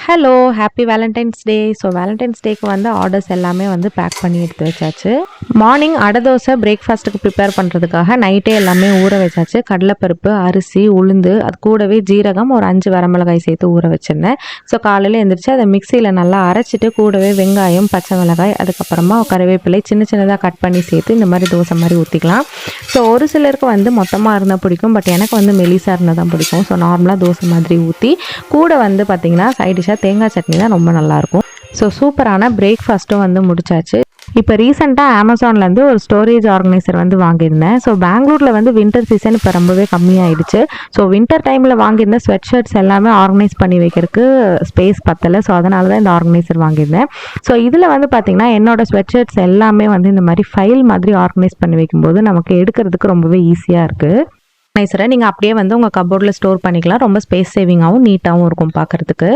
Hello happy Valentine's டே. So Valentine's டேக்கு வந்து orders எல்லாமே வந்து பேக் பண்ணி எடுத்து வச்சாச்சு. மார்னிங் அடை தோசை பிரேக்ஃபாஸ்ட்டுக்கு ப்ரிப்பேர் பண்ணுறதுக்காக நைட்டே எல்லாமே ஊற வச்சாச்சு. கடலைப்பருப்பு, அரிசி, உளுந்து, அது கூடவே ஜீரகம், ஒரு 5 வரமிளகாய் சேர்த்து ஊற வச்சுருந்தேன். ஸோ காலையில் எழுந்திரிச்சு அதை மிக்சியில் நல்லா அரைச்சிட்டு கூடவே வெங்காயம், பச்சை மிளகாய், அதுக்கப்புறமா கருவேப்பிலை சின்ன சின்னதாக கட் பண்ணி சேர்த்து இந்த மாதிரி தோசை மாதிரி ஊற்றிக்கலாம். ஸோ ஒரு சிலருக்கு வந்து மொத்தமாக இருந்தால் பிடிக்கும், பட் எனக்கு வந்து மெலிசாக இருந்தால் தான் பிடிக்கும். ஸோ நார்மலாக தோசை மாதிரி ஊற்றி கூட வந்து பார்த்திங்கன்னா சைட் டிஷ்ஷாக தேங்காய் சட்னி தான் ரொம்ப நல்லாயிருக்கும். ஸோ சூப்பரான பிரேக்ஃபாஸ்ட்டும் வந்து முடிச்சாச்சு. இப்போ ரீசெண்டாக அமேசான்லேருந்து ஒரு ஸ்டோரேஜ் ஆர்கனைசர் வந்து வாங்கியிருந்தேன். ஸோ பெங்களூரில் வந்து வின்டர் சீசன் இப்போ ரொம்பவே கம்மியாயிடுச்சு. ஸோ வின்டர் டைமில் வாங்கியிருந்த ஸ்வெட் ஷர்ட்ஸ் எல்லாமே ஆர்கனைஸ் பண்ணி வைக்கிறதுக்கு ஸ்பேஸ் பத்தலை. ஸோ அதனால தான் இந்த ஆர்கனைசர் வாங்கியிருந்தேன். ஸோ இதில் வந்து பார்த்திங்கன்னா என்னோடய ஸ்வெட் ஷர்ட்ஸ் எல்லாமே வந்து இந்த மாதிரி ஃபைல் மாதிரி ஆர்கனைஸ் பண்ணி வைக்கும்போது நமக்கு எடுக்கிறதுக்கு ரொம்பவே ஈஸியாக இருக்குது. ஆர்கனைசரை நீங்கள் அப்படியே வந்து உங்கள் கபோர்டில் ஸ்டோர் பண்ணிக்கலாம். ரொம்ப ஸ்பேஸ் சேவிங்காகவும் நீட்டாகவும் இருக்கும் பார்க்குறதுக்கு.